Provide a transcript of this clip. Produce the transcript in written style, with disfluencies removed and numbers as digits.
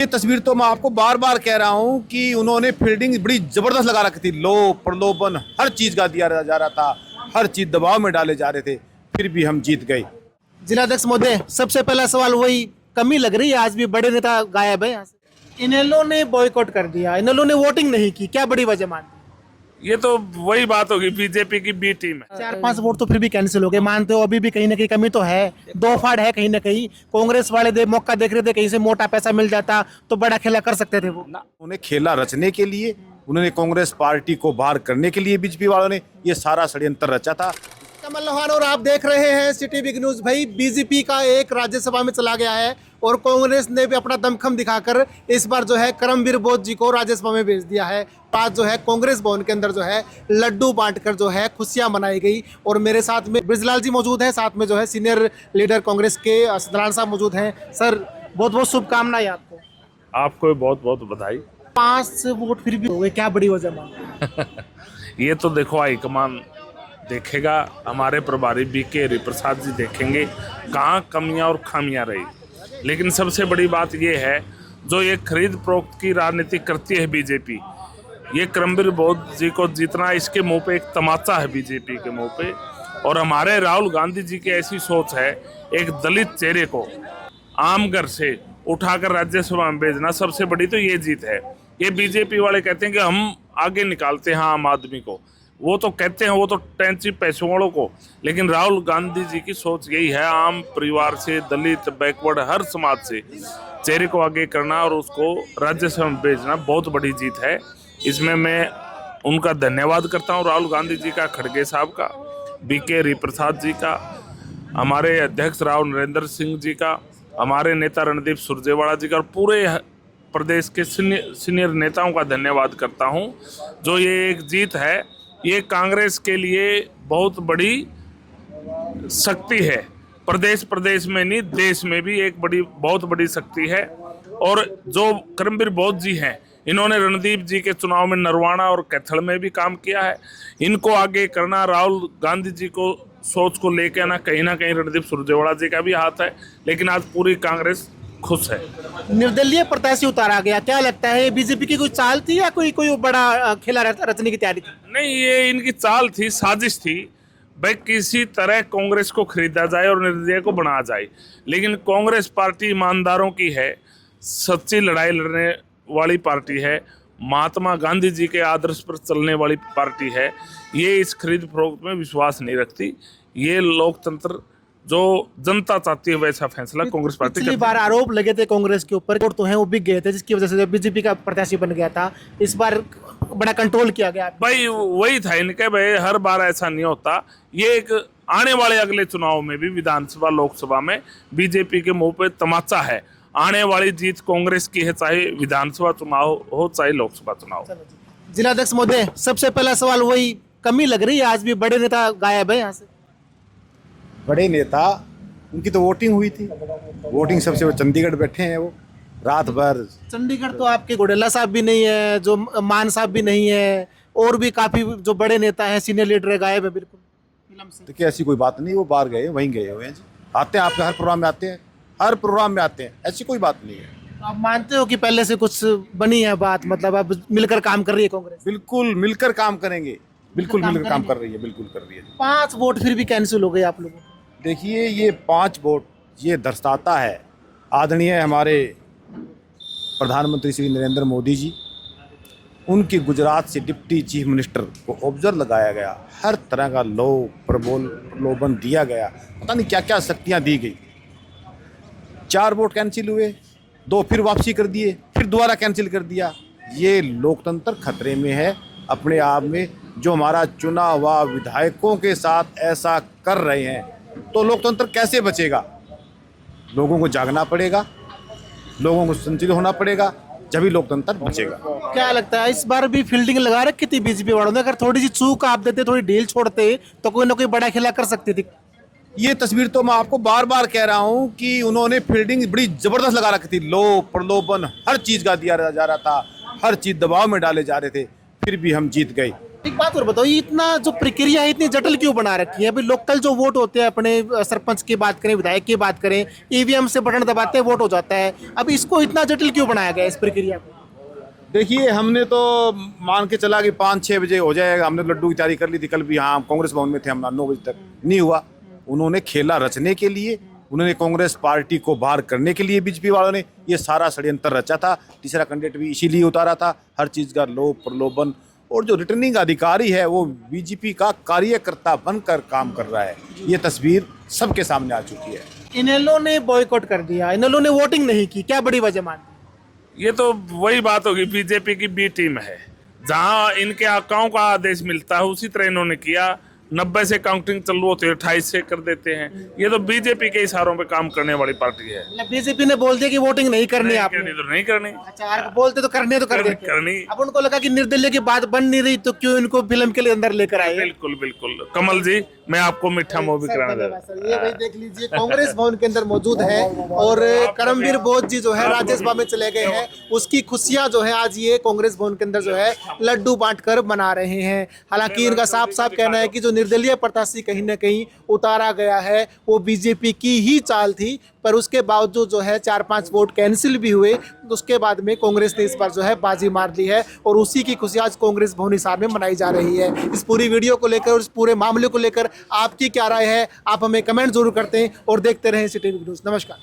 ये तस्वीर तो मैं आपको बार बार कह रहा हूं कि उन्होंने फील्डिंग बड़ी जबरदस्त लगा रखी थी। लोभ प्रलोभन हर चीज का दिया जा रहा था, हर चीज दबाव में डाले जा रहे थे, फिर भी हम जीत गए। जिलाध्यक्ष महोदय, सबसे पहला सवाल वही, कमी लग रही है आज भी बड़े नेता गायब है यहाँ से। इनेलो ने बॉयकॉट कर दिया, इनेलो ने वोटिंग नहीं की, क्या बड़ी वजह मानते हैं? ये तो वही बात होगी, बीजेपी की बी टीम है। 4-5 वोट तो फिर भी कैंसिल हो गए, मानते हो अभी भी कहीं ना कहीं कमी तो है, दो फाड़ है कहीं ना कहीं। कांग्रेस वाले दे मौका देख रहे थे, कहीं से मोटा पैसा मिल जाता तो बड़ा खेला कर सकते थे वो। उन्हें खेला रचने के लिए, उन्होंने कांग्रेस पार्टी को बाहर करने के लिए बीजेपी वालों ने ये सारा षड्यंत्र रचा था। कमल लोहान और आप देख रहे हैं सिटी बिग न्यूज। भाई, बीजेपी का एक राज्यसभा में चला गया है और कांग्रेस ने भी अपना दमखम दिखाकर इस बार जो है करमवीर बोध जी को राज्यसभा में भेज दिया है। आज जो है कांग्रेस भवन के अंदर जो है लड्डू बांटकर जो है खुशियां मनाई गई। और मेरे साथ में ब्रिजलाल जी मौजूद है, साथ में जो है सीनियर लीडर कांग्रेस के सदरान साहब मौजूद हैं। सर, बहुत बहुत शुभकामनाएं आपको। आपको बहुत बहुत बधाई। 5 वोट फिर भी हो गए, क्या बड़ी वजह मानते हैं? ये तो देखो हाईकमान देखेगा, हमारे प्रभारी बीके हरिप्रसाद जी देखेंगे कहाँ कमियां और खामियां रही। लेकिन सबसे बड़ी बात ये है, जो ये खरीद फरोख्त की राजनीति करती है बीजेपी, ये करमवीर बोध जी को जीतना इसके मुंह पे एक तमाचा है बीजेपी के मुंह पे। और हमारे राहुल गांधी जी की ऐसी सोच है, एक दलित चेहरे को आम घर से उठाकर राज्यसभा में भेजना, सबसे बड़ी तो ये जीत है। ये बीजेपी वाले कहते हैं कि हम आगे निकालते हैं आम आदमी को, वो तो कहते हैं वो तो टेंची पैसों वालों को, लेकिन राहुल गांधी जी की सोच यही है, आम परिवार से, दलित, बैकवर्ड, हर समाज से चेहरे को आगे करना और उसको राज्यसभा में भेजना बहुत बड़ी जीत है। इसमें मैं उनका धन्यवाद करता हूँ, राहुल गांधी जी का, खड़गे साहब का, बीके हरिप्रसाद जी का, हमारे अध्यक्ष राव नरेंद्र सिंह जी का, हमारे नेता रणदीप सुरजेवाला जी का, और पूरे प्रदेश के सीनियर नेताओं का धन्यवाद करता हूँ। जो ये एक जीत है, ये कांग्रेस के लिए बहुत बड़ी शक्ति है। प्रदेश में नहीं, देश में भी एक बहुत बड़ी शक्ति है। और जो करमवीर बोध जी हैं, इन्होंने रणदीप जी के चुनाव में नरवाना और कैथल में भी काम किया है। इनको आगे करना, राहुल गांधी जी को सोच को लेके ना कहीं रणदीप सुरजेवाला जी का भी हाथ है। लेकिन आज पूरी कांग्रेस खुश है। निर्दलीय प्रत्याशी उतारा गया, क्या लगता है बीजेपी की कोई चाल थी या कोई बड़ा खेला रचने की तैयारी थी? नहीं, ये इनकी चाल थी, साजिश थी, भाई किसी तरह कांग्रेस को खरीदा जाए और निर्दलीय को बनाया जाए। लेकिन कांग्रेस पार्टी ईमानदारों की है, सच्ची लड़ाई लड़ने वाली पार्टी है, महात्मा गांधी जी के आदर्श पर चलने वाली पार्टी है। ये इस खरीद फरोख्त में विश्वास नहीं रखती। ये लोकतंत्र जो जनता चाहती है वैसा फैसला कांग्रेस पार्टी पिछली बार आरोप लगे थे कांग्रेस के ऊपर, वोट तो हैं वो बिक गए थे, जिसकी वजह से बीजेपी का प्रत्याशी बन गया था। इस बार बड़ा कंट्रोल किया गया। भाई वही था इनके, भाई हर बार ऐसा नहीं होता। ये एक आने वाले अगले चुनाव में भी, विधानसभा लोकसभा में बीजेपी के मुंह पे तमाचा है। आने वाली जीत कांग्रेस की है, चाहे विधानसभा चुनाव हो चाहे लोकसभा चुनाव। जिलाध्यक्ष महोदय, सबसे पहला सवाल वही, कमी लग रही है आज भी बड़े नेता गायब है यहाँ से। बड़े नेता, उनकी तो वोटिंग हुई थी, वोटिंग सबसे चंडीगढ़ बैठे हैं वो रात भर। चंडीगढ़ तो आपके घोडेला साहब भी नहीं है, जो मान साहब भी नहीं है, और भी काफी जो बड़े नेता हैं, सीनियर लीडर गायब है बिल्कुल फिल्म से। देखिए, ऐसी कोई बात नहीं, वो बाहर गए, वहीं गए हुए हैं जी। आते हैं आपके हर प्रोग्राम में आते हैं, हर प्रोग्राम में आते हैं, ऐसी कोई बात नहीं है। आप मानते हो कि पहले से कुछ बनी है बात, मतलब अब मिलकर काम कर रही है कांग्रेस? बिल्कुल मिलकर काम करेंगे, बिल्कुल मिलकर काम कर रही है, बिल्कुल कर रही है। 5 वोट फिर भी कैंसिल हो गए आप लोगों को। देखिए, ये 5 वोट ये दर्शाता है, आदरणीय हमारे प्रधानमंत्री श्री नरेंद्र मोदी जी, उनकी गुजरात से डिप्टी चीफ मिनिस्टर को ऑब्जर्व लगाया गया, हर तरह का लोभ प्रलोभन दिया गया, पता नहीं क्या क्या शक्तियाँ दी गई। 4 वोट कैंसिल हुए, 2 फिर वापसी कर दिए, फिर दोबारा कैंसिल कर दिया। ये लोकतंत्र खतरे में है अपने आप में। जो हमारा चुना हुआ विधायकों के साथ ऐसा कर रहे हैं, तो लोकतंत्र कैसे बचेगा? लोगों को जागना पड़ेगा, लोगों को संचित होना पड़ेगा, जब ही लोकतंत्र बचेगा। क्या लगता है, इस बार भी फील्डिंग लगा रखी थी बीजेपी वालों ने? अगर थोड़ी सी चूक आप देते, थोड़ी ढील छोड़ते, तो कोई ना कोई बड़ा खेला कर सकती थी। ये तस्वीर तो मैं आपको बार बार कह रहा हूं कि उन्होंने फील्डिंग बड़ी जबरदस्त लगा रखी थी। लोभ प्रलोभन हर चीज का दिया जा रहा था, हर चीज दबाव में डाले जा रहे थे, फिर भी हम जीत गए। एक बात और बताओ, ये इतना जो प्रक्रिया है इतनी जटिल क्यों बना रखी है? अभी लोकल जो वोट होते हैं, अपने सरपंच की बात करें, विधायक की बात करें, ईवीएम से बटन दबाते हैं वोट हो जाता है। अब इसको इतना जटिल क्यों बनाया गया इस प्रक्रिया को? देखिए, हमने तो मान के चला कि 5-6 बजे हो जाएगा। हमने लड्डू की तैयारी कर ली थी कल भी, हाँ कांग्रेस भवन में थे हम, 9 बजे तक नहीं हुआ। उन्होंने खेला रचने के लिए, उन्होंने कांग्रेस पार्टी को बाहर करने के लिए बीजेपी वालों ने ये सारा षड्यंत्र रचा था। तीसरा कैंडिडेट भी इसीलिए उतारा था, हर चीज़ का लोभ प्रलोभन। और जो रिटर्निंग अधिकारी है वो बीजेपी का कार्यकर्ता बनकर काम कर रहा है। ये तस्वीर सबके सामने आ चुकी है। इनेलो ने बॉयकॉट कर दिया, इनेलो ने वोटिंग नहीं की, क्या बड़ी वजह मानती? ये तो वही बात होगी, बीजेपी की बी टीम है। जहां इनके आकाओं का आदेश मिलता है उसी तरह इन्होंने किया। 90 से काउंटिंग चालू होती है, 28 से कर देते हैं। ये तो बीजेपी के इशारों पे काम करने वाली पार्टी है। बीजेपी ने बोल दिया कि वोटिंग नहीं करनी आपने। तो नहीं करनी। अच्छा, बोलते तो करने तो कर देते। करनी। अब उनको लगा कि निर्दलीय की बात बन नहीं रही तो क्यों इनको फिल्म के लिए अंदर लेकर आए? बिल्कुल बिल्कुल। कमल जी, मैं आपको मीठा मुंह भी कराना चाहता हूं। ये भाई देख लीजिए, कांग्रेस भवन के अंदर मौजूद है और करमवीर बोध जी जो है राज्यसभा में चले गए हैं, उसकी खुशियां जो है आज ये कांग्रेस भवन के अंदर जो है लड्डू बांटकर मना रहे हैं। हालांकि इनका साफ साफ कहना है कि जो निर्दलीय प्रत्याशी कहीं ना कहीं उतारा गया है वो बीजेपी की ही चाल थी, पर उसके बावजूद जो है 4-5 वोट कैंसिल भी हुए। उसके बाद में कांग्रेस ने इस बार जो है बाजी मार ली है और उसी की खुशी आज कांग्रेस भवन हिसार में मनाई जा रही है। इस पूरी वीडियो को लेकर और इस पूरे मामले को लेकर आपकी क्या राय है, आप हमें कमेंट जरूर करते हैं और देखते रहें सिटी न्यूज़। नमस्कार।